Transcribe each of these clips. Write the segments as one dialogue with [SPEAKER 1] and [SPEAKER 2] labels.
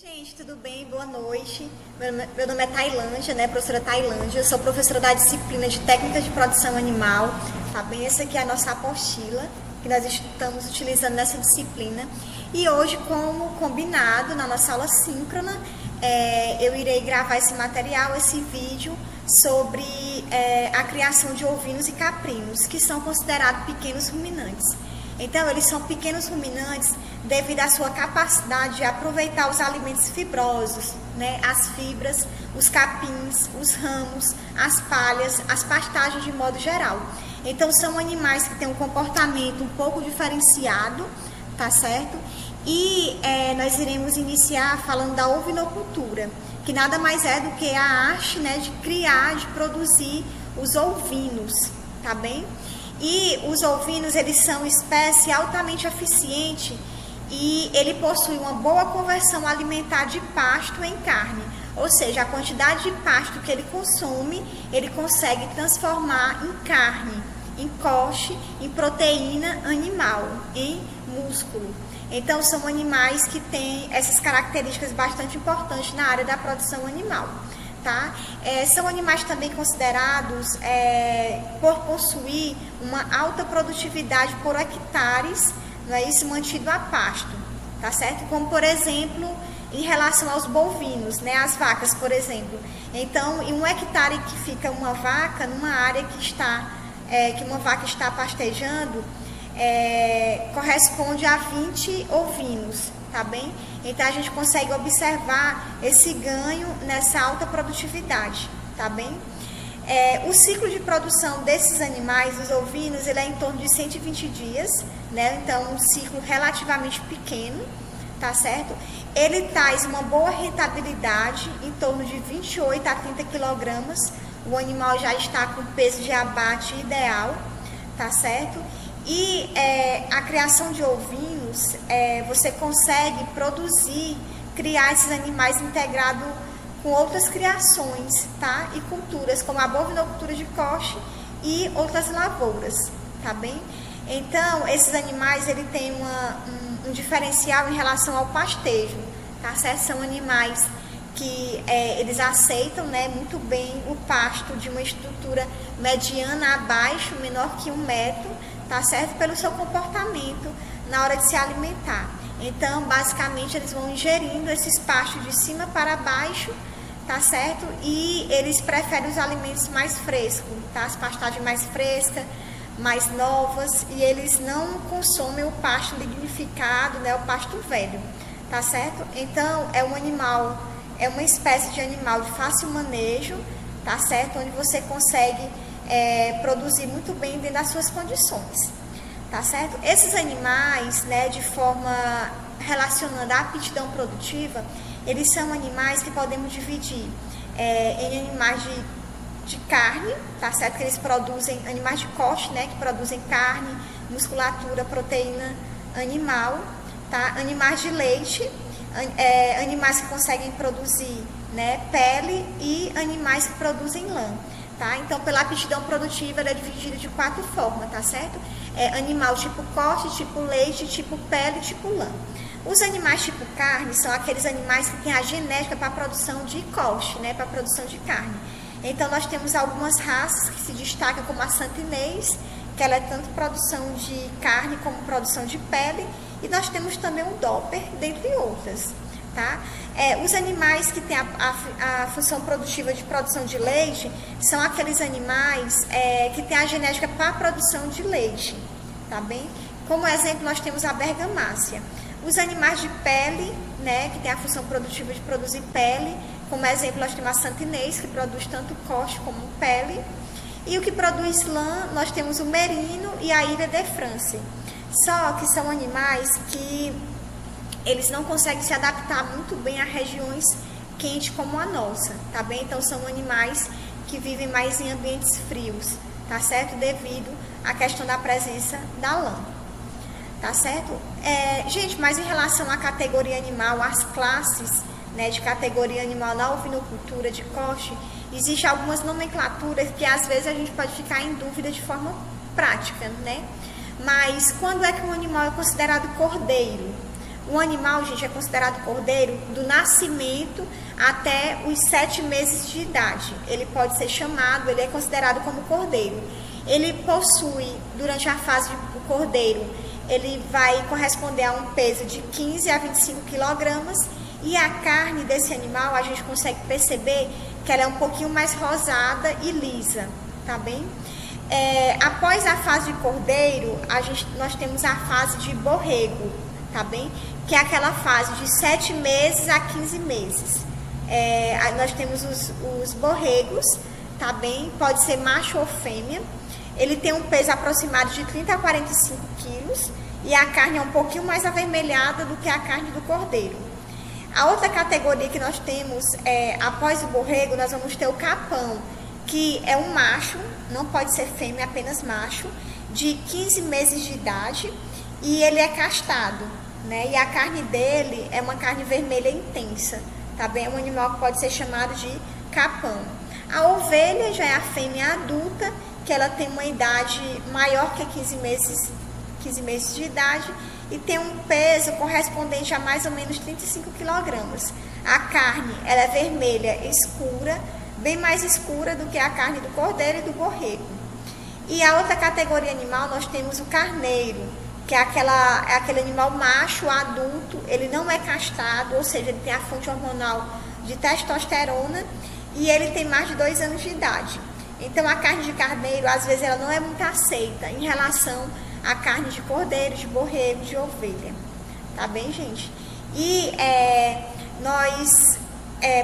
[SPEAKER 1] Gente, tudo bem? Boa noite. Meu nome é Tailândia, né? Professora Tailândia. Eu sou professora da disciplina de Técnicas de Produção Animal, tá bem? Essa aqui é a nossa apostila que nós estamos utilizando nessa disciplina. E hoje, como combinado na nossa aula síncrona, eu irei gravar esse material, esse vídeo sobre a criação de ovinos e caprinos, que são considerados pequenos ruminantes. Então, eles são pequenos ruminantes devido à sua capacidade de aproveitar os alimentos fibrosos, né? As fibras, os capins, os ramos, as palhas, as pastagens de modo geral. Então, são animais que têm um comportamento um pouco diferenciado, tá certo? E nós iremos iniciar falando da ovinocultura, que nada mais é do que a arte, né, de criar, de produzir os ovinos, tá bem? E os ovinos, eles são espécie altamente eficiente e ele possui uma boa conversão alimentar de pasto em carne. Ou seja, a quantidade de pasto que ele consome, ele consegue transformar em carne, em coxe, em proteína animal, em músculo. Então, são animais que têm essas características bastante importantes na área da produção animal. Tá? São animais também considerados por possuir uma alta produtividade por hectares, não é isso, mantido a pasto, tá certo? Como, por exemplo, em relação aos bovinos, né? As vacas, por exemplo. Então, em um hectare que fica uma vaca, numa área que uma vaca está pastejando, corresponde a 20 ovinos, tá bem? Então, a gente consegue observar esse ganho nessa alta produtividade, tá bem? O ciclo de produção desses animais, dos ovinos, ele é em torno de 120 dias, né? Então, um ciclo relativamente pequeno, tá certo? Ele traz uma boa rentabilidade, em torno de 28 a 30 quilogramas. O animal já está com peso de abate ideal, tá certo? E a criação de ovinos, você consegue criar esses animais integrado com outras criações, tá? E culturas, como a bovinocultura de coxe e outras lavouras, tá bem? Então, esses animais, ele tem um diferencial em relação ao pastejo, tá certo? São animais que eles aceitam, né, muito bem o pasto de uma estrutura mediana abaixo, menor que 1 metro, tá certo? Pelo seu comportamento na hora de se alimentar. Então, basicamente, eles vão ingerindo esses pastos de cima para baixo, tá certo? E eles preferem os alimentos mais frescos, tá? As pastagens mais frescas, mais novas, e eles não consomem o pasto lignificado, né? O pasto velho, tá certo? Então, é uma espécie de animal de fácil manejo, tá certo? Onde você consegue produzir muito bem dentro das suas condições, tá certo? Esses animais, né, de forma relacionando a aptidão produtiva, eles são animais que podemos dividir em animais de carne, tá certo? Que eles produzem, animais de coxe, né, que produzem carne, musculatura, proteína animal, tá? Animais de leite, animais que conseguem produzir, né, pele, e animais que produzem lã. Tá? Então, pela aptidão produtiva, ela é dividida de 4 formas, tá certo? Animal tipo coxe, tipo leite, tipo pele, tipo lã. Os animais tipo carne são aqueles animais que têm a genética para a produção de coxe, né? Para a produção de carne. Então, nós temos algumas raças que se destacam, como a santinês, que ela é tanto produção de carne como produção de pele, e nós temos também o Dopper, dentre outras. Tá? Os animais que têm a função produtiva de produção de leite são aqueles animais que têm a genética para a produção de leite, tá bem? Como exemplo, nós temos a bergamácea. Os animais de pele, né, que têm a função produtiva de produzir pele, como exemplo, nós temos a santinês, que produz tanto coxe como pele. E o que produz lã, nós temos o merino e a ilha de France. Só que são animais que eles não conseguem se adaptar muito bem a regiões quentes como a nossa, tá bem? Então, são animais que vivem mais em ambientes frios, tá certo? Devido à questão da presença da lã, tá certo? Gente, mas em relação à categoria animal, às classes, né, de categoria animal na ovinocultura de coxe, existem algumas nomenclaturas que às vezes a gente pode ficar em dúvida de forma prática, né? Mas quando é que um animal é considerado cordeiro? O animal, gente, é considerado cordeiro do nascimento até os 7 meses de idade. Ele pode ser chamado, ele é considerado como cordeiro. Ele possui, durante a fase do cordeiro, ele vai corresponder a um peso de 15 a 25 quilogramas. E a carne desse animal, a gente consegue perceber que ela é um pouquinho mais rosada e lisa, tá bem? Após a fase de cordeiro, nós temos a fase de borrego, tá bem? Que é aquela fase de 7 meses a 15 meses. Nós temos os borregos, tá bem? Pode ser macho ou fêmea. Ele tem um peso aproximado de 30 a 45 quilos e a carne é um pouquinho mais avermelhada do que a carne do cordeiro. A outra categoria que nós temos, após o borrego, nós vamos ter o capão, que é um macho, não pode ser fêmea, apenas macho, de 15 meses de idade, e ele é castrado, né? E a carne dele é uma carne vermelha intensa, tá bem? É um animal que pode ser chamado de capão. A ovelha já é a fêmea adulta, que ela tem uma idade maior que 15 meses de idade, e tem um peso correspondente a mais ou menos 35 quilogramas. A carne, ela é vermelha escura, bem mais escura do que a carne do cordeiro e do borrego. E a outra categoria animal, nós temos o carneiro, que é aquele animal macho, adulto, ele não é castrado, ou seja, ele tem a fonte hormonal de testosterona e ele tem mais de 2 anos de idade. Então, a carne de carneiro, às vezes, ela não é muito aceita em relação à carne de cordeiro, de borrego, de ovelha. Tá bem, gente? E nós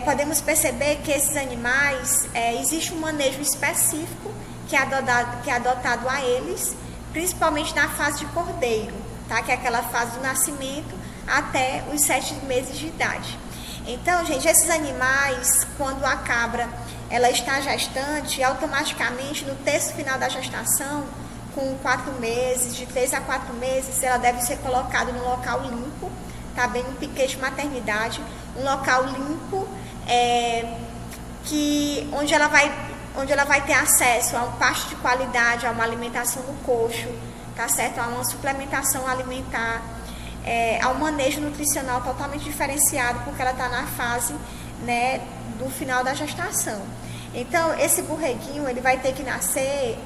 [SPEAKER 1] podemos perceber que esses animais, existe um manejo específico que é adotado a eles, principalmente na fase de cordeiro, tá? Que é aquela fase do nascimento até os 7 meses de idade. Então, gente, esses animais, quando a cabra ela está gestante, automaticamente no terço final da gestação, com 4 meses, de 3 a 4 meses, ela deve ser colocada num local limpo, tá bem? Um piquete maternidade, um local limpo, onde ela vai ter acesso a um pasto de qualidade, a uma alimentação no coxo, tá certo? A uma suplementação alimentar, a um manejo nutricional totalmente diferenciado, porque ela está na fase, né, do final da gestação. Então, esse borreguinho, ele vai ter que nascer,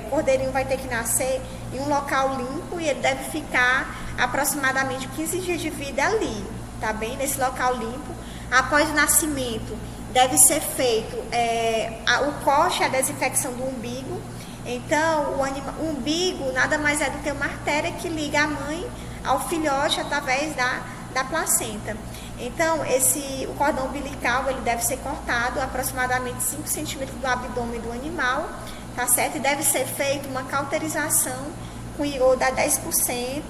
[SPEAKER 1] o cordeirinho vai ter que nascer em um local limpo e ele deve ficar aproximadamente 15 dias de vida ali, tá bem? Nesse local limpo. Após o nascimento, deve ser feito o corte, a desinfecção do umbigo. Então, o umbigo nada mais é do que uma artéria que liga a mãe ao filhote através da placenta. Então, o cordão umbilical, ele deve ser cortado aproximadamente 5 centímetros do abdômen do animal, tá certo? E deve ser feita uma cauterização com iodo a 10%,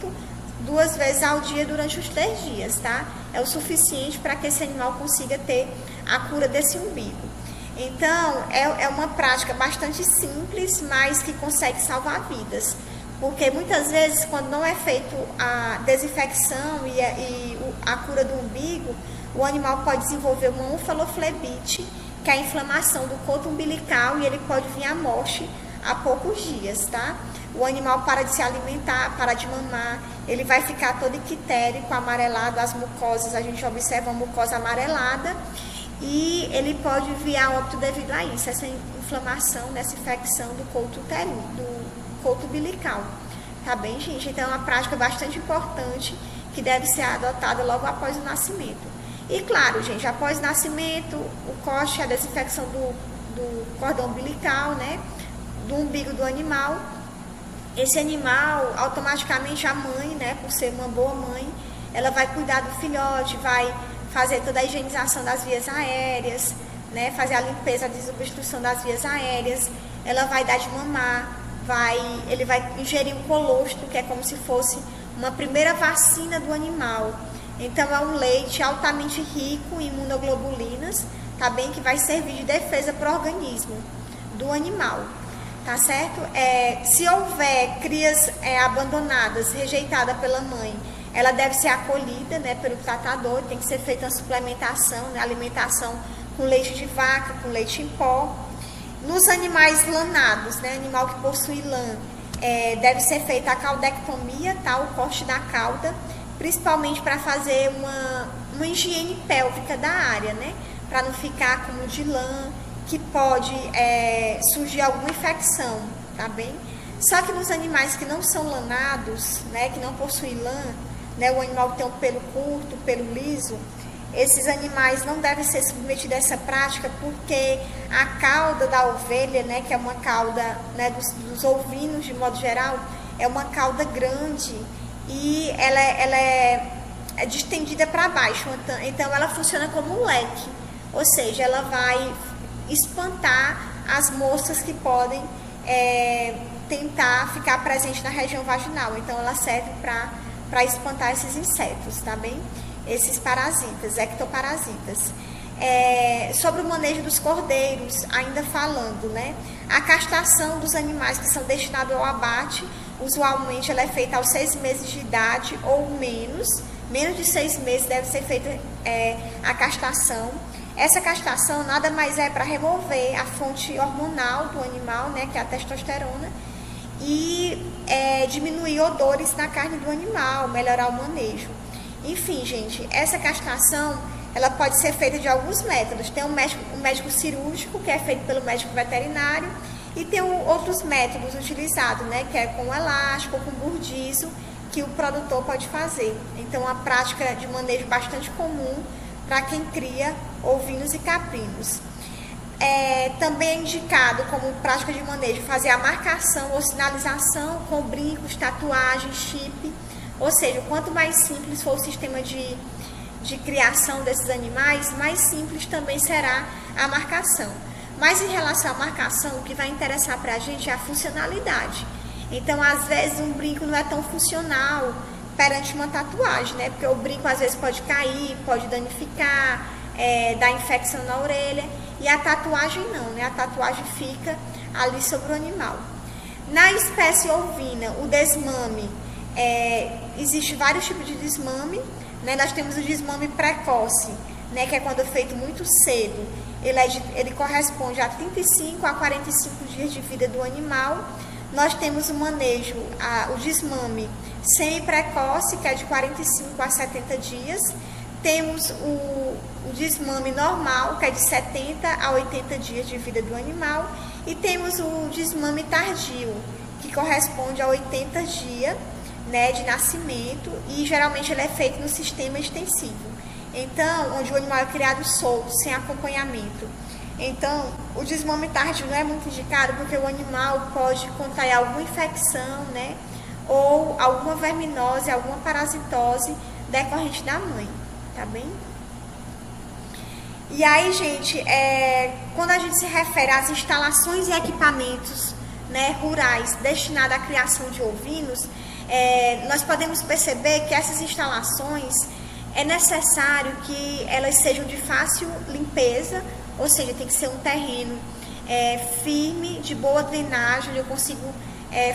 [SPEAKER 1] 2 vezes ao dia durante os 3 dias, tá? É o suficiente para que esse animal consiga ter a cura desse umbigo. Então, é uma prática bastante simples, mas que consegue salvar vidas. Porque muitas vezes, quando não é feito a desinfecção e a cura do umbigo, o animal pode desenvolver uma onfaloflebite, que é a inflamação do coto umbilical, e ele pode vir à morte há poucos dias, tá? O animal para de se alimentar, para de mamar, ele vai ficar todo ictérico, amarelado, as mucosas, a gente observa a mucosa amarelada, e ele pode vir a óbito devido a isso, essa inflamação, essa infecção do coto uterino, do coto umbilical. Tá bem, gente? Então, é uma prática bastante importante que deve ser adotada logo após o nascimento. E, claro, gente, após o nascimento, o corte, a desinfecção do cordão umbilical, né? Do umbigo do animal. Esse animal, automaticamente, a mãe, né? Por ser uma boa mãe, ela vai cuidar do filhote, vai fazer toda a higienização das vias aéreas, né? Fazer a limpeza, a desobstrução das vias aéreas. Ela vai dar de mamar. Ele vai ingerir um colostro, que é como se fosse uma primeira vacina do animal. Então, é um leite altamente rico em imunoglobulinas, tá bem? Que vai servir de defesa para o organismo do animal, tá certo? Se houver crias abandonadas, rejeitadas pela mãe, ela deve ser acolhida, né, pelo tratador, tem que ser feita uma suplementação, né, alimentação com leite de vaca, com leite em pó. Nos animais lanados, né, animal que possui lã, deve ser feita a caudectomia, tá, o corte da cauda, principalmente para fazer uma higiene pélvica da área, né? Para não ficar acúmulo de lã, que pode surgir alguma infecção, tá bem? Só que nos animais que não são lanados, né, que não possuem lã, né, o animal que tem um pelo curto, pelo liso, esses animais não devem ser submetidos a essa prática, porque a cauda da ovelha, né, que é uma cauda, né, dos ovinos de modo geral, é uma cauda grande e ela é distendida para baixo, então ela funciona como um leque, ou seja, ela vai espantar as moscas que podem tentar ficar presente na região vaginal. Então ela serve para espantar esses insetos, tá bem? Esses parasitas, ectoparasitas. Sobre o manejo dos cordeiros, ainda falando, né? A castração dos animais que são destinados ao abate, usualmente ela é feita aos 6 meses de idade ou menos de 6 meses deve ser feita a castração. Essa castração nada mais é para remover a fonte hormonal do animal, né, que é a testosterona, e diminuir odores na carne do animal, melhorar o manejo. Enfim, gente, essa castração ela pode ser feita de alguns métodos. Tem um médico cirúrgico, que é feito pelo médico veterinário, e tem outros métodos utilizados, né, que é com elástico, com burdizo, que o produtor pode fazer. Então, é uma prática de manejo bastante comum para quem cria ovinos e caprinos. Também é indicado como prática de manejo fazer a marcação ou sinalização com brincos, tatuagem, chip, ou seja, quanto mais simples for o sistema de criação desses animais, mais simples também será a marcação. Mas em relação à marcação, o que vai interessar para a gente é a funcionalidade. Então, às vezes, um brinco não é tão funcional perante uma tatuagem, né? Porque o brinco às vezes pode cair, pode danificar, dar infecção na orelha, e a tatuagem não, né? A tatuagem fica ali sobre o animal. Na espécie ovina, o desmame, existe vários tipos de desmame, né? Nós temos o desmame precoce, né? Que é quando é feito muito cedo, ele corresponde a 35 a 45 dias de vida do animal. Nós temos o manejo, o desmame semi-precoce, que é de 45 a 70 dias. Temos o desmame normal, que é de 70 a 80 dias de vida do animal. E temos o desmame tardio, que corresponde a 80 dias, né, de nascimento. E geralmente ele é feito no sistema extensivo. Então, onde o animal é criado solto, sem acompanhamento. Então, o desmame tardio não é muito indicado porque o animal pode contrair alguma infecção, né? Ou alguma verminose, alguma parasitose decorrente da mãe, tá bem? E aí, gente, quando a gente se refere às instalações e equipamentos, né, rurais destinados à criação de ovinos, nós podemos perceber que essas instalações é necessário que elas sejam de fácil limpeza, ou seja, tem que ser um terreno firme, de boa drenagem, onde eu consigo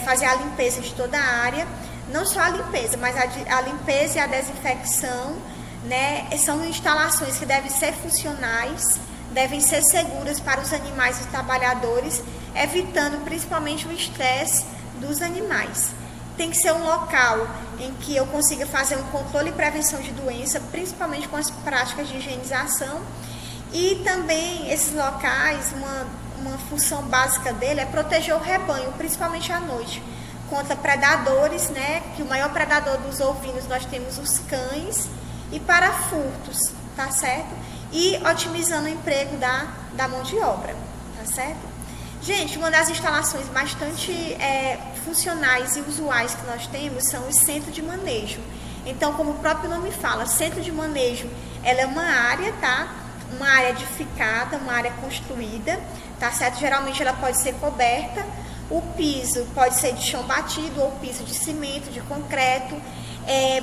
[SPEAKER 1] fazer a limpeza de toda a área. Não só a limpeza, mas a limpeza e a desinfecção, né? São instalações que devem ser funcionais, devem ser seguras para os animais e trabalhadores, evitando principalmente o estresse dos animais. Tem que ser um local em que eu consiga fazer um controle e prevenção de doença, principalmente com as práticas de higienização. E também esses locais, uma função básica dele é proteger o rebanho, principalmente à noite, contra predadores, né? Que o maior predador dos ovinos nós temos os cães, e para furtos, tá certo? E otimizando o emprego da mão de obra, tá certo? Gente, uma das instalações bastante funcionais e usuais que nós temos são os centros de manejo. Então, como o próprio nome fala, centro de manejo, ela é uma área, tá? Uma área edificada, uma área construída, tá certo? Geralmente ela pode ser coberta, o piso pode ser de chão batido ou piso de cimento, de concreto.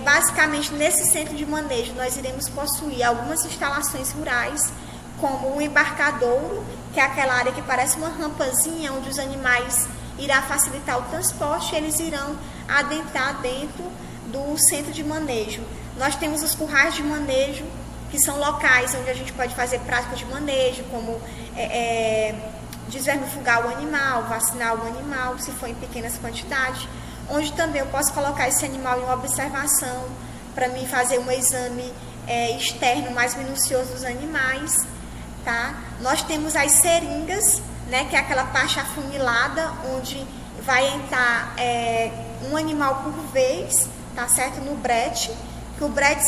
[SPEAKER 1] Basicamente, nesse centro de manejo, nós iremos possuir algumas instalações rurais, como o embarcadouro, que é aquela área que parece uma rampazinha, onde os animais irá facilitar o transporte e eles irão adentrar dentro do centro de manejo. Nós temos os currais de manejo, que são locais onde a gente pode fazer práticas de manejo, como desvermifugar o animal, vacinar o animal, se for em pequenas quantidades, onde também eu posso colocar esse animal em observação para mim fazer um exame externo mais minucioso dos animais, tá? Nós temos as seringas, né, que é aquela parte afunilada, onde vai entrar um animal por vez, tá certo? No brete, que o brete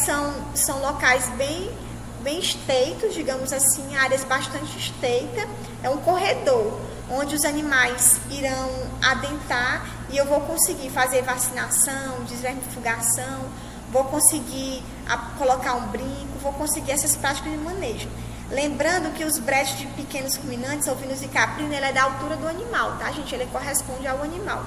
[SPEAKER 1] são locais bem estreitos, digamos assim, áreas bastante estreitas, é um corredor, onde os animais irão adentrar e eu vou conseguir fazer vacinação, desvermifugação, vou conseguir colocar um brinco, vou conseguir essas práticas de manejo. Lembrando que os bretes de pequenos ruminantes, ovinos e caprinos, ele é da altura do animal, tá, gente? Ele corresponde ao animal.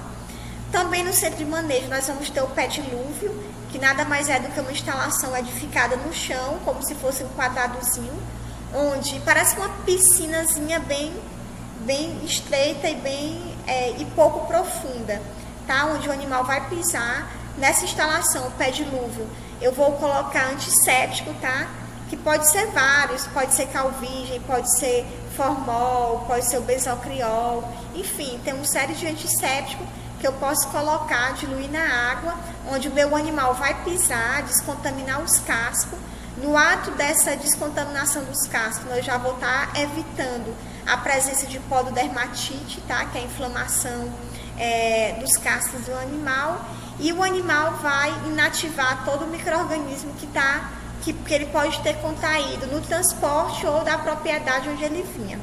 [SPEAKER 1] Também no centro de manejo nós vamos ter o pé dilúvio, que nada mais é do que uma instalação edificada no chão, como se fosse um quadradozinho, onde parece uma piscinazinha bem estreita e pouco profunda, tá? Onde o animal vai pisar. Nessa instalação, o pé dilúvio, eu vou colocar antisséptico, tá? Que pode ser vários, pode ser calvigem, pode ser formol, pode ser o benzocriol, enfim, tem uma série de antissépticos que eu posso colocar, diluir na água, onde o meu animal vai pisar, descontaminar os cascos. No ato dessa descontaminação dos cascos, eu já vou estar evitando a presença de pododermatite, tá? Que é a inflamação dos cascos do animal. E o animal vai inativar todo o micro-organismo que ele pode ter contraído no transporte ou da propriedade onde ele vinha.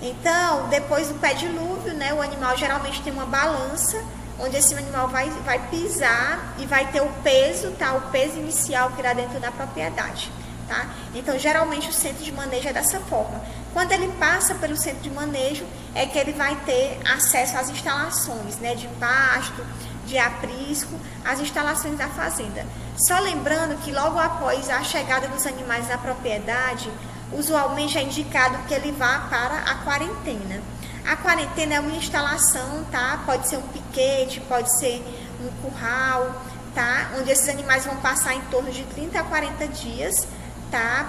[SPEAKER 1] Então, depois do pé dilúvio, né, o animal geralmente tem uma balança, onde esse animal vai pisar e vai ter o peso, tá? O peso inicial que irá dentro da propriedade, tá? Então, geralmente o centro de manejo é dessa forma. Quando ele passa pelo centro de manejo, é que ele vai ter acesso às instalações, né, de pasto, de aprisco, as instalações da fazenda. Só lembrando que logo após a chegada dos animais na propriedade, usualmente é indicado que ele vá para a quarentena. A quarentena é uma instalação, tá? Pode ser um piquete, pode ser um curral, tá? Onde esses animais vão passar em torno de 30 a 40 dias, tá?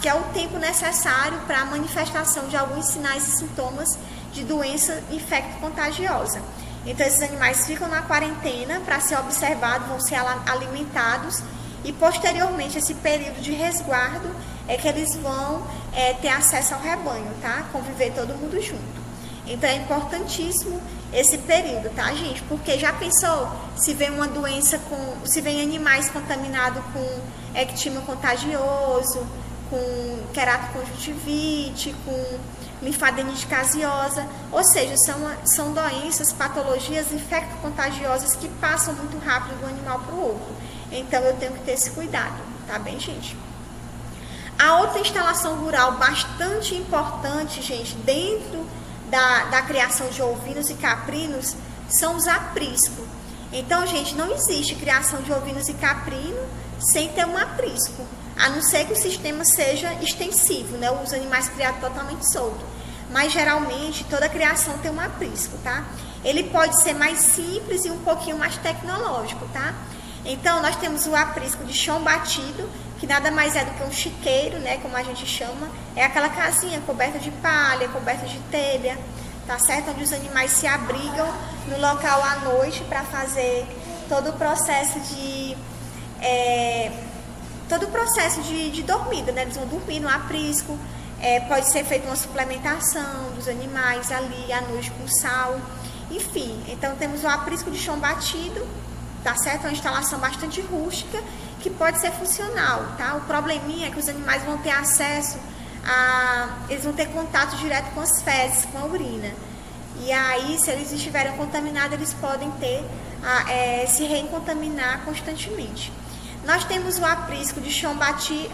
[SPEAKER 1] Que é o tempo necessário para a manifestação de alguns sinais e sintomas de doença infecto-contagiosa. Então, esses animais ficam na quarentena para ser observados, vão ser alimentados e, posteriormente, esse período de resguardo é que eles vão ter acesso ao rebanho, tá? Conviver todo mundo junto. Então, é importantíssimo esse período, tá, gente? Porque já pensou se vem uma doença se vem animais contaminados com ectema contagioso, com queratoconjuntivite, com linfadenite caseosa, ou seja, são doenças, patologias infecto-contagiosas que passam muito rápido do animal para o outro. Então, eu tenho que ter esse cuidado, tá bem, gente? A outra instalação rural bastante importante, gente, dentro da criação de ovinos e caprinos, são os apriscos. Então, gente, não existe criação de ovinos e caprinos sem ter um aprisco, a não ser que o sistema seja extensivo, né? Os animais criados totalmente soltos. Mas, geralmente, toda criação tem um aprisco, tá? Ele pode ser mais simples e um pouquinho mais tecnológico, tá? Então, nós temos o aprisco de chão batido, que nada mais é do que um chiqueiro, né? Como a gente chama. É aquela casinha coberta de palha, coberta de telha, tá certo? Onde os animais se abrigam no local à noite para fazer todo o processo de dormida, né? Eles vão dormir no aprisco, pode ser feita uma suplementação dos animais ali à noite com sal, enfim. Então, temos o aprisco de chão batido, tá certo? É uma instalação bastante rústica que pode ser funcional, tá? O probleminha é que os animais vão ter acesso eles vão ter contato direto com as fezes, com a urina. E aí, se eles estiverem contaminados, eles podem se recontaminar constantemente. Nós temos o aprisco de chão batido,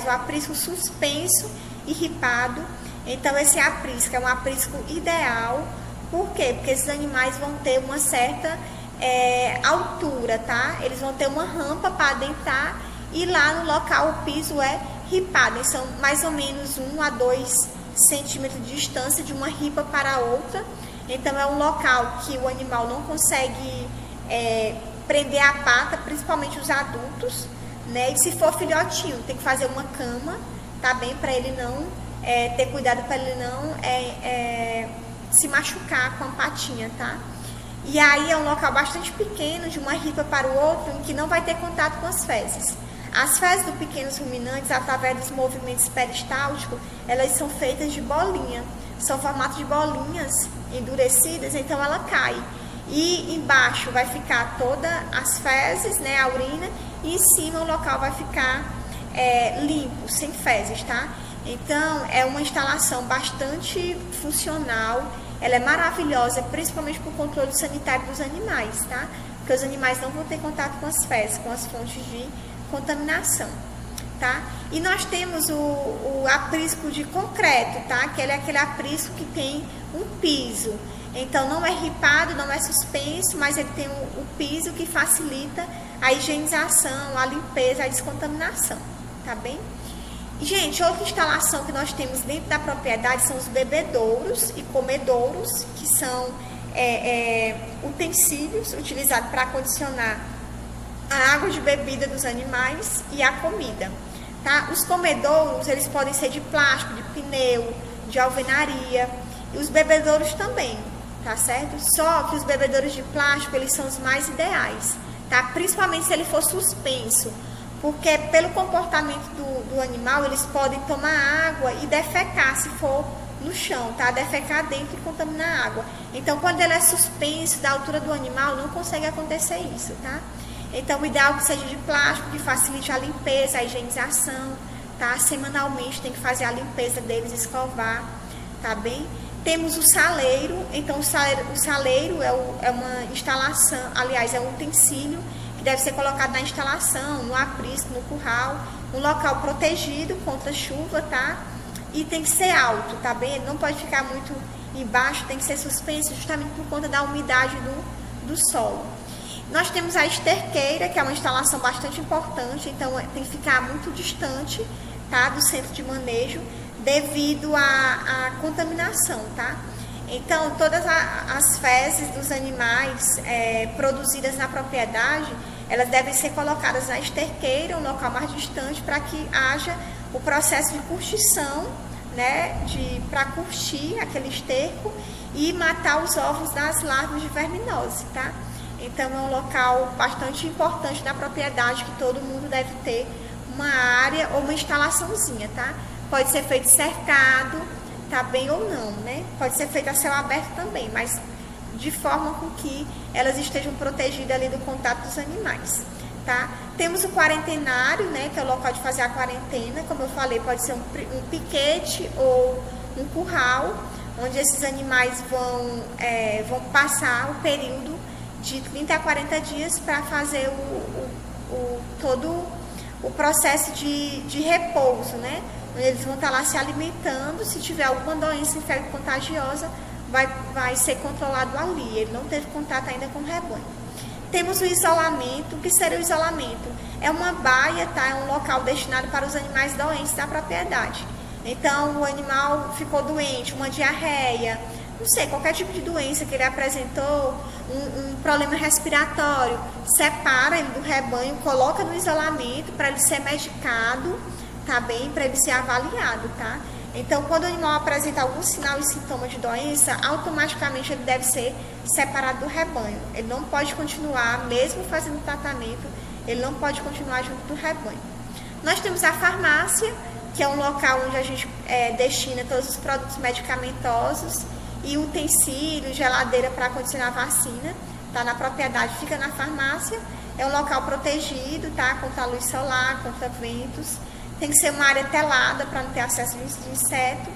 [SPEAKER 1] o aprisco suspenso e ripado. Então, esse aprisco é um aprisco ideal. Por quê? Porque esses animais vão ter uma certa altura, tá? Eles vão ter uma rampa para adentrar e lá no local o piso é ripado. São mais ou menos 1 a 2 centímetros de distância de uma ripa para a outra. Então, é um local que o animal não consegue prender a pata, principalmente os adultos, né? E se for filhotinho, tem que fazer uma cama, tá bem? Para ele não ter cuidado para ele não se machucar com a patinha, tá? E aí é um local bastante pequeno, de uma ripa para o outro, em que não vai ter contato com as fezes. As fezes dos pequenos ruminantes, através dos movimentos peristálticos, elas são feitas de bolinha. São formatos de bolinhas endurecidas, então ela cai. E embaixo vai ficar todas as fezes, né, a urina, e em cima o local vai ficar limpo, sem fezes, tá? Então, é uma instalação bastante funcional, ela é maravilhosa, principalmente para o controle sanitário dos animais, tá? Porque os animais não vão ter contato com as fezes, com as fontes de contaminação, tá? E nós temos o aprisco de concreto, tá? Que ele é aquele aprisco que tem um piso. Então, não é ripado, não é suspenso, mas ele tem o piso que facilita a higienização, a limpeza, a descontaminação, tá bem? Gente, outra instalação que nós temos dentro da propriedade são os bebedouros e comedouros, que são utensílios utilizados para condicionar a água de bebida dos animais e a comida, tá? Os comedouros, eles podem ser de plástico, de pneu, de alvenaria, e os bebedouros também, tá certo? Só que os bebedouros de plástico, eles são os mais ideais, tá? Principalmente se ele for suspenso, porque pelo comportamento do animal, eles podem tomar água e defecar, se for no chão, tá? Defecar dentro e contaminar a água. Então, quando ele é suspenso da altura do animal, não consegue acontecer isso, tá? Então, o ideal é que seja de plástico, que facilite a limpeza, a higienização, tá? Semanalmente tem que fazer a limpeza deles, escovar, tá bem? Temos o saleiro. Então, o saleiro é uma instalação, aliás, é um utensílio que deve ser colocado na instalação, no aprisco, no curral, um local protegido contra chuva, tá? E tem que ser alto, tá bem? Ele não pode ficar muito embaixo, tem que ser suspenso justamente por conta da umidade do solo. Nós temos a esterqueira, que é uma instalação bastante importante, então tem que ficar muito distante, tá, do centro de manejo, devido à contaminação, tá? Então, todas as fezes dos animais produzidas na propriedade, elas devem ser colocadas na esterqueira, um local mais distante, para que haja o processo de curtição, né, para curtir aquele esterco e matar os ovos das larvas de verminose, tá? Então, é um local bastante importante da propriedade, que todo mundo deve ter uma área ou uma instalaçãozinha, tá? Pode ser feito cercado, tá bem, ou não, né? Pode ser feito a céu aberto também, mas de forma com que elas estejam protegidas ali do contato dos animais, tá? Temos o quarentenário, né, que é o local de fazer a quarentena. Como eu falei, pode ser um piquete ou um curral, onde esses animais vão passar o período de 30 a 40 dias para fazer todo o processo de repouso, né? Eles vão estar lá se alimentando. Se tiver alguma doença infecto-contagiosa, vai ser controlado ali. Ele não teve contato ainda com o rebanho. Temos o isolamento. O que seria o isolamento? É uma baia, tá? É um local destinado para os animais doentes da propriedade. Então, o animal ficou doente, uma diarreia, não sei, qualquer tipo de doença que ele apresentou, um problema respiratório, separa ele do rebanho, coloca no isolamento para ele ser medicado, tá bem? Para ele ser avaliado, tá? Então, quando o animal apresenta algum sinal e sintoma de doença, automaticamente ele deve ser separado do rebanho. Ele não pode continuar, mesmo fazendo tratamento, ele não pode continuar junto do rebanho. Nós temos a farmácia, que é um local onde a gente destina todos os produtos medicamentosos e utensílios, geladeira para condicionar a vacina, tá? Na propriedade, fica na farmácia. É um local protegido, tá? Contra a luz solar, contra ventos. Tem que ser uma área telada para não ter acesso de inseto.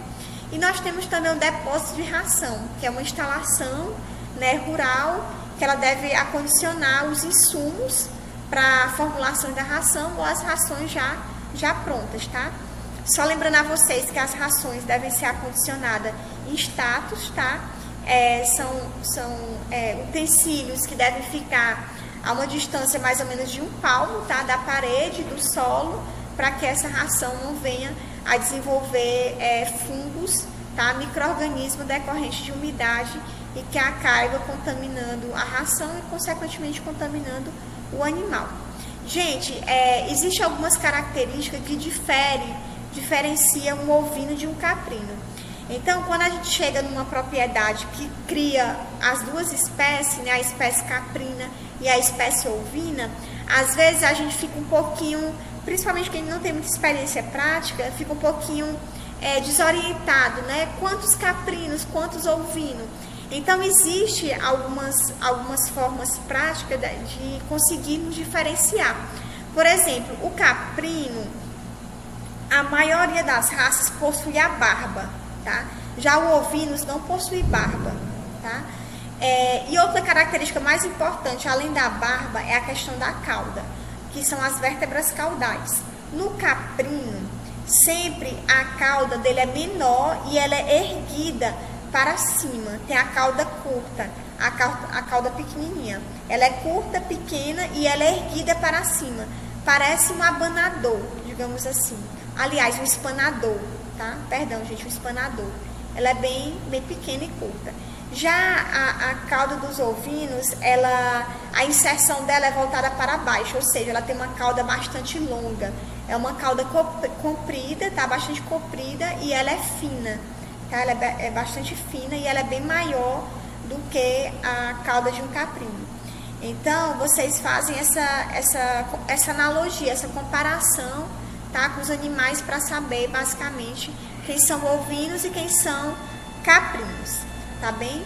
[SPEAKER 1] E nós temos também um depósito de ração, que é uma instalação, né, rural, que ela deve acondicionar os insumos para a formulação da ração ou as rações já prontas, tá? Só lembrando a vocês que as rações devem ser acondicionadas em status, tá? São utensílios que devem ficar a uma distância mais ou menos de 1 palmo, tá? Da parede, do solo, para que essa ração não venha a desenvolver fungos, tá? Micro-organismos decorrentes de umidade e que acaba contaminando a ração e, consequentemente, contaminando o animal. Gente, existem algumas características que diferenciam um ovino de um caprino. Então, quando a gente chega numa propriedade que cria as duas espécies, né, a espécie caprina e a espécie ovina, às vezes a gente fica um pouquinho, principalmente quem não tem muita experiência prática, fica um pouquinho desorientado, né? Quantos caprinos, quantos ovinos? Então, existe algumas formas práticas de conseguirmos diferenciar. Por exemplo, o caprino, a maioria das raças possui a barba, tá? Já o ovinos não possui barba, tá? E outra característica mais importante, além da barba, é a questão da cauda, que são as vértebras caudais. No caprino, sempre a cauda dele é menor e ela é erguida para cima, tem a cauda curta, a cauda pequenininha. Ela é curta, pequena e ela é erguida para cima. Parece um abanador, digamos assim. Aliás, um espanador, tá? Perdão, gente, um espanador. Ela é bem pequena e curta. Já a cauda dos ovinos, a inserção dela é voltada para baixo, ou seja, ela tem uma cauda bastante longa. É uma cauda comprida, tá? Bastante comprida e ela é fina. Tá? Ela é bastante fina e ela é bem maior do que a cauda de um caprino. Então, vocês fazem essa analogia, essa comparação, tá, com os animais para saber, basicamente, quem são ovinos e quem são caprinos, tá bem?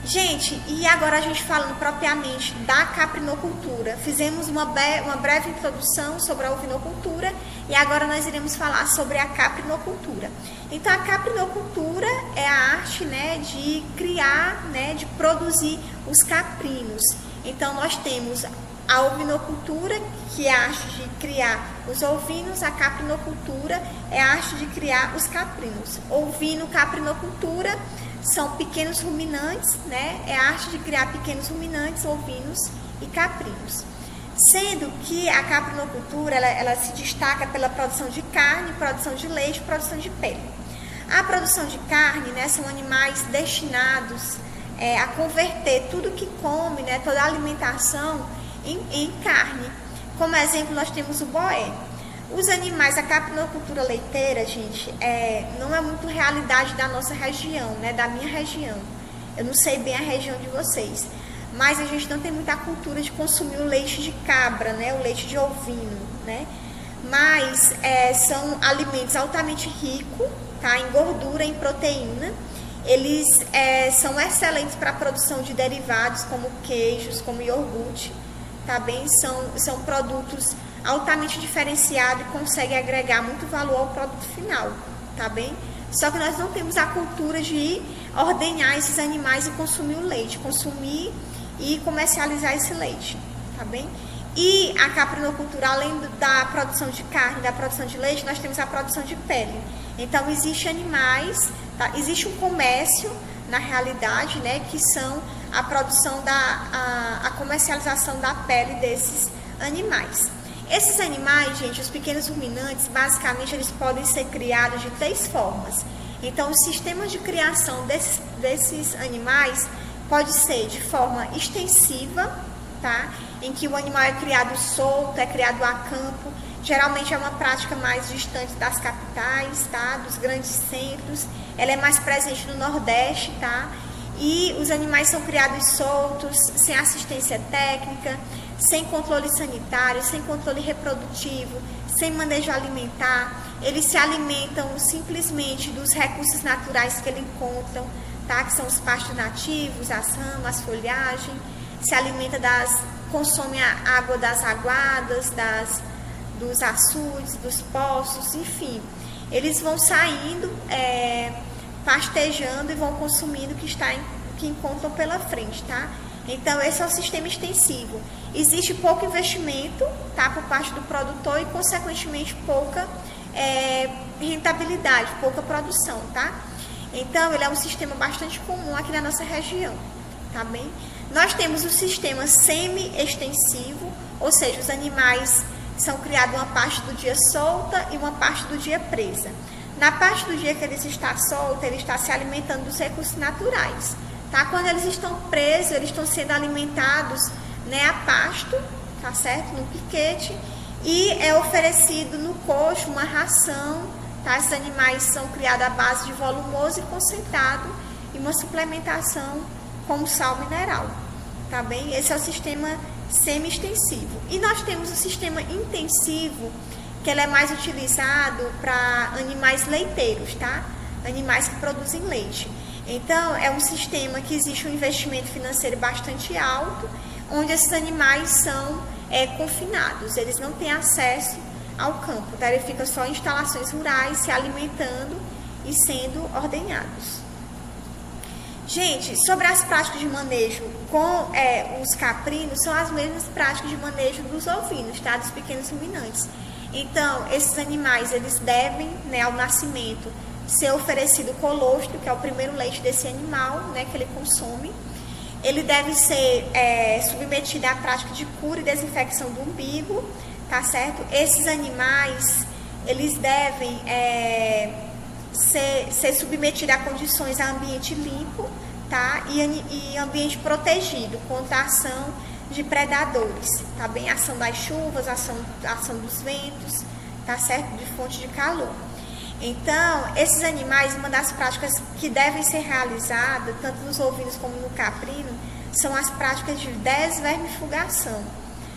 [SPEAKER 1] Gente, e agora a gente falando propriamente da caprinocultura. Fizemos uma breve introdução sobre a ovinocultura e agora nós iremos falar sobre a caprinocultura. Então, a caprinocultura é a arte, né, de criar, né, de produzir os caprinos. Então, nós temos a ovinocultura, que é a arte de criar os ovinos. A caprinocultura é a arte de criar os caprinos. Ovino, caprinocultura são pequenos ruminantes, né? É a arte de criar pequenos ruminantes, ovinos e caprinos. Sendo que a caprinocultura, ela se destaca pela produção de carne, produção de leite, produção de pele. A produção de carne, né, são animais destinados a converter tudo que come, né, toda a alimentação em carne. Como exemplo, nós temos o boé. Os animais, a caprinocultura leiteira, gente, não é muito realidade da nossa região, né, da minha região. Eu não sei bem a região de vocês, mas a gente não tem muita cultura de consumir o leite de cabra, né, o leite de ovino, né. Mas são alimentos altamente ricos, tá, em gordura, em proteína. Eles são excelentes para a produção de derivados, como queijos, como iogurte, tá bem? São produtos altamente diferenciados e conseguem agregar muito valor ao produto final, tá bem? Só que nós não temos a cultura de ordenhar esses animais e consumir o leite, consumir e comercializar esse leite, tá bem? E a caprinocultura, além da produção de carne, da produção de leite, nós temos a produção de pele. Então, existem animais, tá? Existe um comércio, na realidade, né, que são a produção a comercialização da pele desses animais. Esses animais, gente, os pequenos ruminantes, basicamente, eles podem ser criados de 3 formas. Então, os sistemas de criação desses animais pode ser de forma extensiva, tá? Em que o animal é criado solto, é criado a campo. Geralmente é uma prática mais distante das capitais, tá? Dos grandes centros. Ela é mais presente no Nordeste, tá? E os animais são criados soltos, sem assistência técnica, sem controle sanitário, sem controle reprodutivo, sem manejo alimentar. Eles se alimentam simplesmente dos recursos naturais que eles encontram, tá? Que são os pastos nativos, as ramas, as folhagens. Se alimenta consome a água das aguadas, dos açudes, dos poços, enfim. Eles vão saindo, pastejando e vão consumindo o que encontram pela frente, tá? Então, esse é o sistema extensivo. Existe pouco investimento, tá, por parte do produtor e, consequentemente, pouca rentabilidade, pouca produção, tá? Então, ele é um sistema bastante comum aqui na nossa região, tá bem? Nós temos o sistema semi-extensivo, ou seja, os animais são criados uma parte do dia solta e uma parte do dia presa. Na parte do dia que eles estão soltos, ele está se alimentando dos recursos naturais, tá? Quando eles estão presos, eles estão sendo alimentados, né, a pasto, tá certo? No piquete, e é oferecido no coxo uma ração, tá? Esses animais são criados à base de volumoso e concentrado e uma suplementação com sal mineral, tá bem? Esse é o sistema semi-extensivo. E nós temos o sistema intensivo, que ele é mais utilizado para animais leiteiros, tá? Animais que produzem leite. Então, é um sistema que existe um investimento financeiro bastante alto, onde esses animais são confinados, eles não têm acesso ao campo, tá? Ele fica só em instalações rurais, se alimentando e sendo ordenhados. Gente, sobre as práticas de manejo com os caprinos, são as mesmas práticas de manejo dos ovinos, tá? Dos pequenos ruminantes. Então, esses animais, eles devem, né, ao nascimento, ser oferecido colostro, que é o primeiro leite desse animal, né, que ele consome. Ele deve ser submetido à prática de cura e desinfecção do umbigo, tá certo? Esses animais, eles devem ser submetidos a condições a ambiente limpo, tá? E ambiente protegido contra a ação de predadores, tá bem? Ação das chuvas, ação dos ventos, tá certo? De fonte de calor. Então, esses animais, uma das práticas que devem ser realizadas, tanto nos ovinos como no caprino, são as práticas de desvermifugação.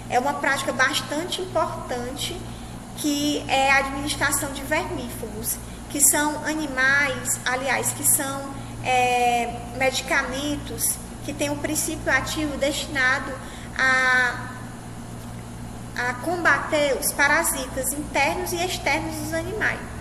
[SPEAKER 1] É uma prática bastante importante, que é a administração de vermífugos, que são animais, aliás, que são medicamentos que têm um princípio ativo destinado a combater os parasitas internos e externos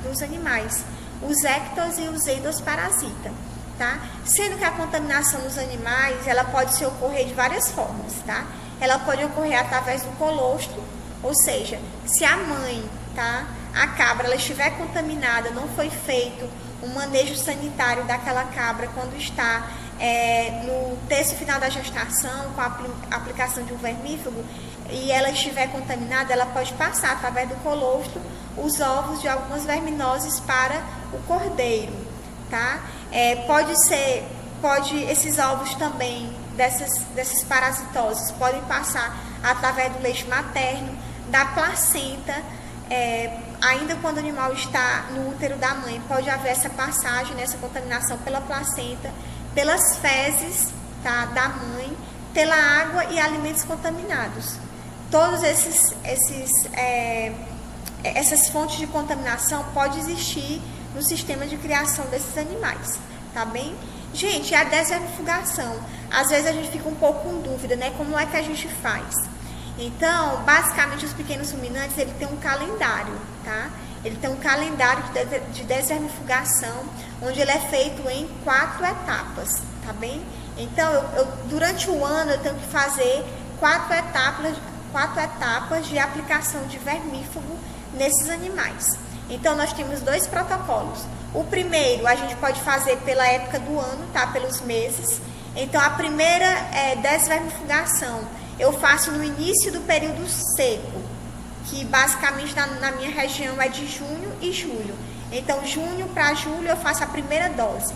[SPEAKER 1] dos animais, os ectos e os endosparasitas, tá? Sendo que a contaminação dos animais, ela pode se ocorrer de várias formas, tá? Ela pode ocorrer através do colostro, ou seja, se a mãe, tá, a cabra, ela estiver contaminada, não foi feito um manejo sanitário daquela cabra quando está no terço final da gestação, com a aplicação de um vermífugo, e ela estiver contaminada, ela pode passar através do colostro os ovos de algumas verminoses para o cordeiro, tá? Esses ovos também, dessas parasitoses, podem passar através do leite materno, da placenta, ainda quando o animal está no útero da mãe, pode haver essa passagem, essa contaminação pela placenta, pelas fezes, tá, da mãe, pela água e alimentos contaminados. Todas essas fontes de contaminação podem existir no sistema de criação desses animais, tá bem? Gente, a desvermifugação, às vezes a gente fica um pouco com dúvida, né? Como é que a gente faz? Então, basicamente, os pequenos ruminantes, ele tem um calendário, tá? Ele tem um calendário de desvermifugação, onde ele é feito em 4 etapas, tá bem? Então, durante o ano, eu tenho que fazer 4 etapas de aplicação de vermífugo nesses animais. Então, nós temos 2 protocolos. O primeiro, a gente pode fazer pela época do ano, tá? Pelos meses. Então, a primeira desvermifugação eu faço no início do período seco, que basicamente na minha região é de junho e julho. Então, junho para julho eu faço a primeira dose.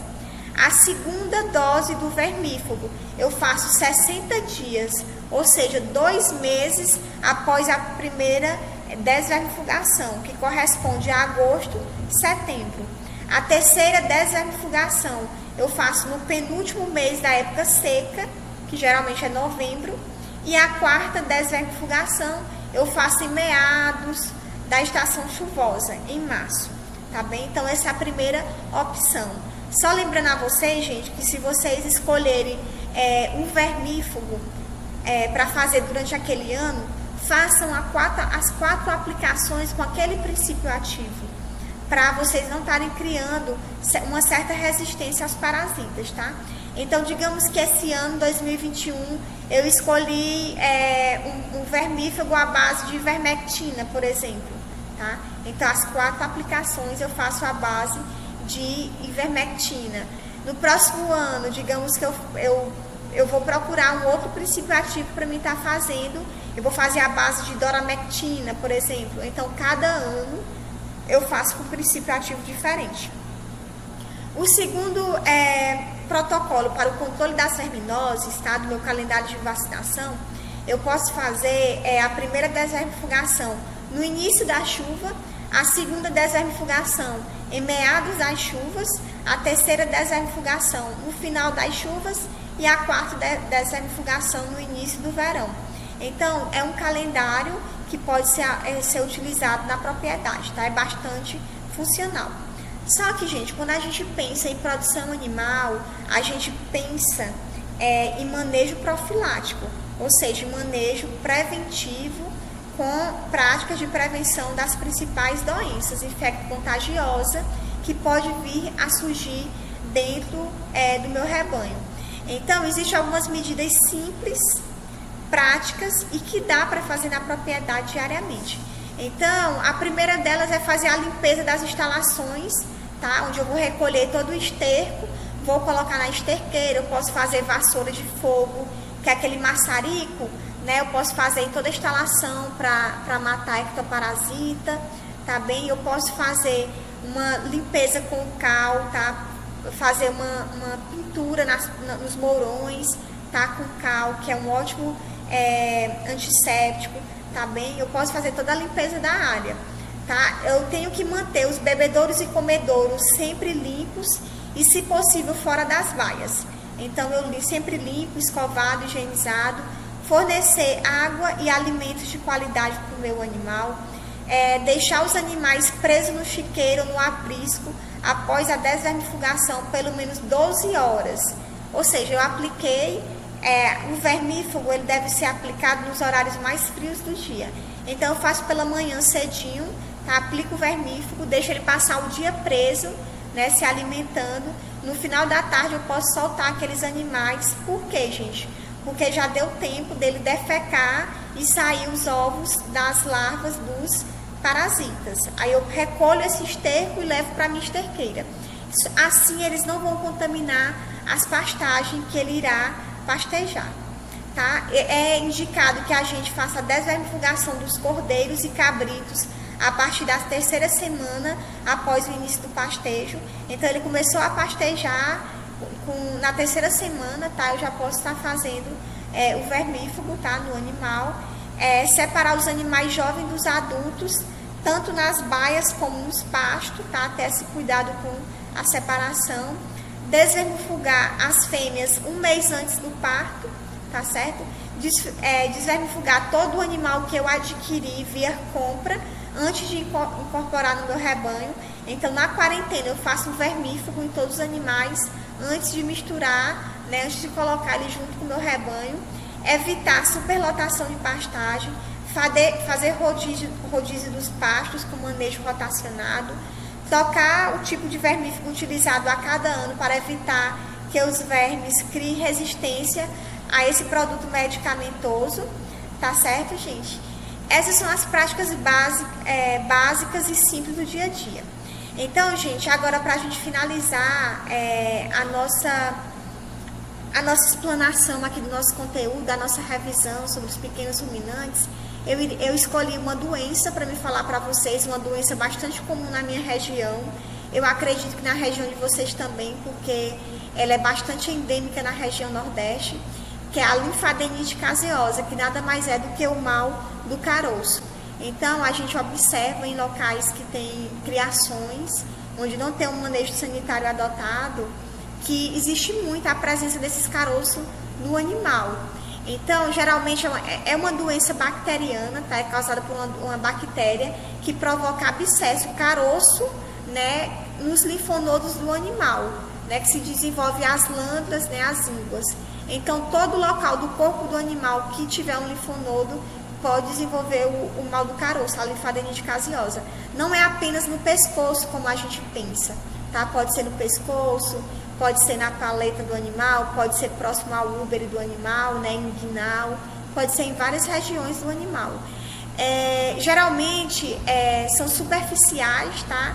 [SPEAKER 1] A segunda dose do vermífugo eu faço 60 dias, ou seja, 2 meses após a primeira desvermifugação, que corresponde a agosto, setembro. A terceira desvermifugação eu faço no penúltimo mês da época seca, que geralmente é novembro. E a quarta desvermifugação eu faço em meados da estação chuvosa, em março, tá bem? Então, essa é a primeira opção. Só lembrando a vocês, gente, que se vocês escolherem um vermífugo para fazer durante aquele ano, façam as 4 aplicações com aquele princípio ativo, para vocês não estarem criando uma certa resistência aos parasitas, tá? Então, digamos que esse ano, 2021, eu escolhi um vermífugo à base de ivermectina, por exemplo, tá? Então, as 4 aplicações eu faço à base de ivermectina. No próximo ano, digamos que eu vou procurar um outro princípio ativo para mim estar fazendo. Eu vou fazer a base de doramectina, por exemplo. Então, cada ano eu faço com um princípio ativo diferente. O segundo protocolo para o controle das verminoses, tá, do meu calendário de vacinação, eu posso fazer a primeira desvermifugação no início da chuva, a segunda desvermifugação em meados das chuvas, a terceira desvermifugação no final das chuvas e a quarta desvermifugação no início do verão. Então, é um calendário que pode ser utilizado na propriedade, tá? É bastante funcional. Só que, gente, quando a gente pensa em produção animal, a gente pensa em manejo profilático, ou seja, manejo preventivo com práticas de prevenção das principais doenças infecto-contagiosa que pode vir a surgir dentro do meu rebanho. Então, existem algumas medidas simples, práticas e que dá para fazer na propriedade diariamente. Então, a primeira delas é fazer a limpeza das instalações, tá? Onde eu vou recolher todo o esterco, vou colocar na esterqueira, eu posso fazer vassoura de fogo, que é aquele maçarico, né? Eu posso fazer em toda a instalação para matar ectoparasita, tá bem? Eu posso fazer uma limpeza com cal, tá? Fazer uma pintura nos mourões, tá? Com cal, que é um ótimo antisséptico, tá bem? Eu posso fazer toda a limpeza da área, tá? Eu tenho que manter os bebedouros e comedouros sempre limpos e, se possível, fora das vaias. Então, eu sempre limpo, escovado, higienizado, fornecer água e alimentos de qualidade para o meu animal, deixar os animais presos no chiqueiro, no aprisco, após a desvermifugação, pelo menos 12 horas. Ou seja, eu apliquei, o vermífugo ele deve ser aplicado nos horários mais frios do dia. Então, eu faço pela manhã cedinho, tá? Aplico o vermífugo, deixo ele passar o dia preso, né, se alimentando. No final da tarde eu posso soltar aqueles animais. Por quê, gente? Porque já deu tempo dele defecar e sair os ovos das larvas dos parasitas. Aí eu recolho esse esterco e levo para a minha esterqueira. Assim eles não vão contaminar as pastagens que ele irá pastejar. Tá? É indicado que a gente faça a desvermifugação dos cordeiros e cabritos a partir da terceira semana após o início do pastejo. Então, ele começou a pastejar na terceira semana, tá? Eu já posso estar fazendo o vermífugo, tá? No animal. Separar os animais jovens dos adultos, tanto nas baias como nos pastos, tá? Ter esse cuidado com a separação. Desvermifugar as fêmeas um mês antes do parto, tá certo? Desvermifugar todo o animal que eu adquiri via compra, antes de incorporar no meu rebanho. Então, na quarentena, eu faço um vermífugo em todos os animais, antes de misturar, né, antes de colocar ele junto com o meu rebanho. Evitar superlotação de pastagem, fazer rodízio dos pastos com manejo rotacionado, trocar o tipo de vermífugo utilizado a cada ano para evitar que os vermes criem resistência a esse produto medicamentoso, tá certo, gente? Essas são as práticas básicas e simples do dia a dia. Então, gente, agora para a gente finalizar a nossa explanação aqui do nosso conteúdo, a nossa revisão sobre os pequenos ruminantes, eu escolhi uma doença para me falar para vocês, uma doença bastante comum na minha região. Eu acredito que na região de vocês também, porque ela é bastante endêmica na região Nordeste, que é a linfadenite caseosa, que nada mais é do que o mal do caroço. Então, a gente observa em locais que tem criações, onde não tem um manejo sanitário adotado, que existe muito a presença desses caroços no animal. Então, geralmente é uma doença bacteriana, tá? É causada por uma bactéria que provoca abscesso, caroço, né, nos linfonodos do animal, né, que se desenvolve as glândulas, né, as ínguas. Então, todo local do corpo do animal que tiver um linfonodo pode desenvolver o mal do caroço, a linfadenite caseosa. Não é apenas no pescoço, como a gente pensa, tá? Pode ser no pescoço, pode ser na paleta do animal, pode ser próximo ao úbere do animal, né, inguinal, pode ser em várias regiões do animal. Geralmente, são superficiais, tá?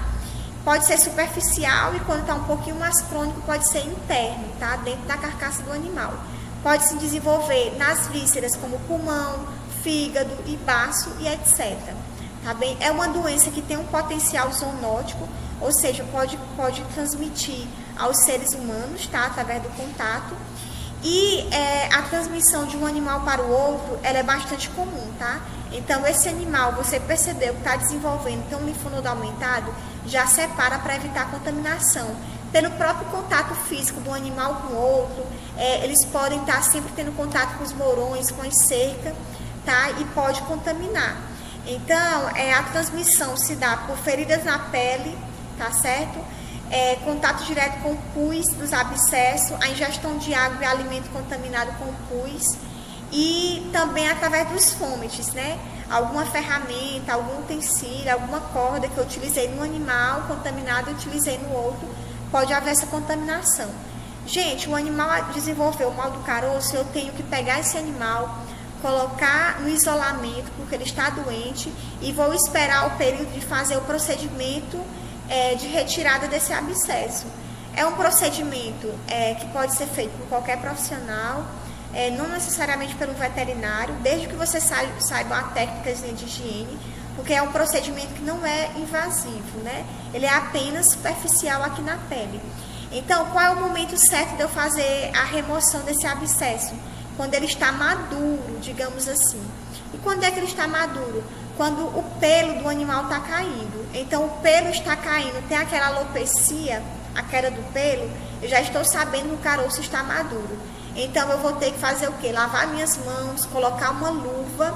[SPEAKER 1] Pode ser superficial e quando está um pouquinho mais crônico pode ser interno, tá? Dentro da carcaça do animal. Pode se desenvolver nas vísceras como pulmão, fígado e baço e etc. Tá bem? É uma doença que tem um potencial zoonótico, ou seja, pode transmitir aos seres humanos, tá? Através do contato. E a transmissão de um animal para o outro, ela é bastante comum, tá? Então, esse animal, você percebeu que está desenvolvendo, tem um linfonodo aumentado, já separa para evitar contaminação. Pelo próprio contato físico do animal com o outro, eles podem estar sempre tendo contato com os morões, com as cercas, tá? E pode contaminar. Então, a transmissão se dá por feridas na pele, tá certo? Contato direto com o pus dos abscessos, a ingestão de água e alimento contaminado com o pus e também através dos fomites, né? Alguma ferramenta, algum utensílio, alguma corda que eu utilizei no animal contaminado e utilizei no outro, pode haver essa contaminação. Gente, o animal desenvolveu o mal do caroço, eu tenho que pegar esse animal, colocar no isolamento, porque ele está doente, e vou esperar o período de fazer o procedimento de retirada desse abscesso. É um procedimento que pode ser feito por qualquer profissional, não necessariamente pelo veterinário, desde que você saiba a técnica de higiene, porque é um procedimento que não é invasivo, né? Ele é apenas superficial aqui na pele. Então, qual é o momento certo de eu fazer a remoção desse abscesso? Quando ele está maduro, digamos assim. E quando é que ele está maduro? Quando o pelo do animal está caindo. Então, o pelo está caindo, tem aquela alopecia, a queda do pelo, eu já estou sabendo que o caroço está maduro. Então, eu vou ter que fazer o quê? Lavar minhas mãos, colocar uma luva,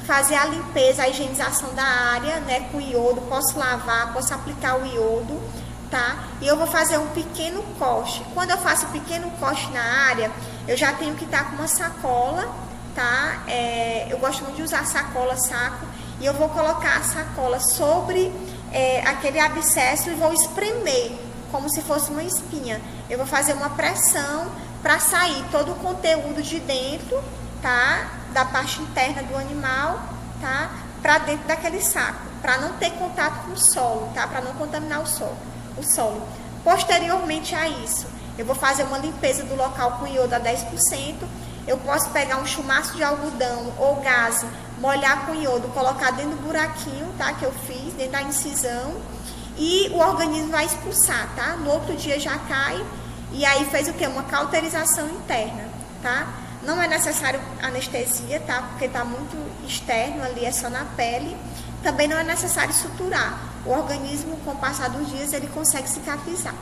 [SPEAKER 1] fazer a limpeza, a higienização da área, né, com iodo, posso lavar, posso aplicar o iodo, tá? E eu vou fazer um pequeno corte. Quando eu faço um pequeno corte na área, eu já tenho que estar com uma sacola, tá? Eu gosto muito de usar sacola, saco, e eu vou colocar a sacola sobre aquele abscesso e vou espremer, como se fosse uma espinha. Eu vou fazer uma pressão para sair todo o conteúdo de dentro, tá? Da parte interna do animal, tá? Para dentro daquele saco, para não ter contato com o solo, tá? Para não contaminar o solo. Posteriormente a isso, eu vou fazer uma limpeza do local com iodo a 10%. Eu posso pegar um chumaço de algodão ou gaze, molhar com iodo, colocar dentro do buraquinho, tá? Que eu fiz, dentro da incisão, e o organismo vai expulsar, tá? No outro dia já cai, e aí fez o quê? Uma cauterização interna, tá? Não é necessário anestesia, tá? Porque tá muito externo ali, é só na pele. Também não é necessário suturar. O organismo, com o passar dos dias, ele consegue cicatrizar.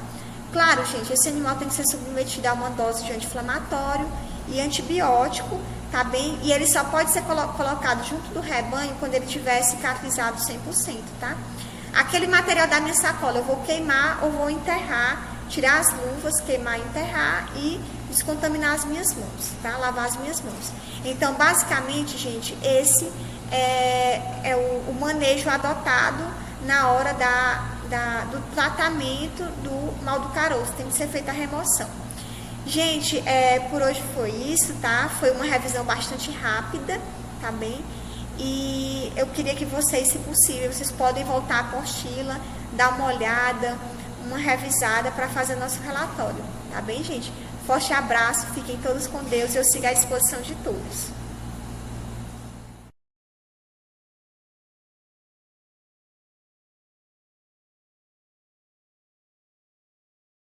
[SPEAKER 1] Claro, gente, esse animal tem que ser submetido a uma dose de anti-inflamatório e antibiótico, tá bem? E ele só pode ser colocado junto do rebanho quando ele tiver cicatrizado 100%, tá? Aquele material da minha sacola eu vou queimar ou vou enterrar, tirar as luvas, queimar e enterrar e descontaminar as minhas mãos, tá? Lavar as minhas mãos. Então, basicamente, gente, esse é o manejo adotado na hora do tratamento do mal do caroço. Tem que ser feita a remoção. Gente, por hoje foi isso, tá? Foi uma revisão bastante rápida, tá bem? E eu queria que vocês, se possível, vocês podem voltar à apostila, dar uma olhada, uma revisada para fazer nosso relatório, tá bem, gente? Forte abraço, fiquem todos com Deus e eu sigo à disposição de todos.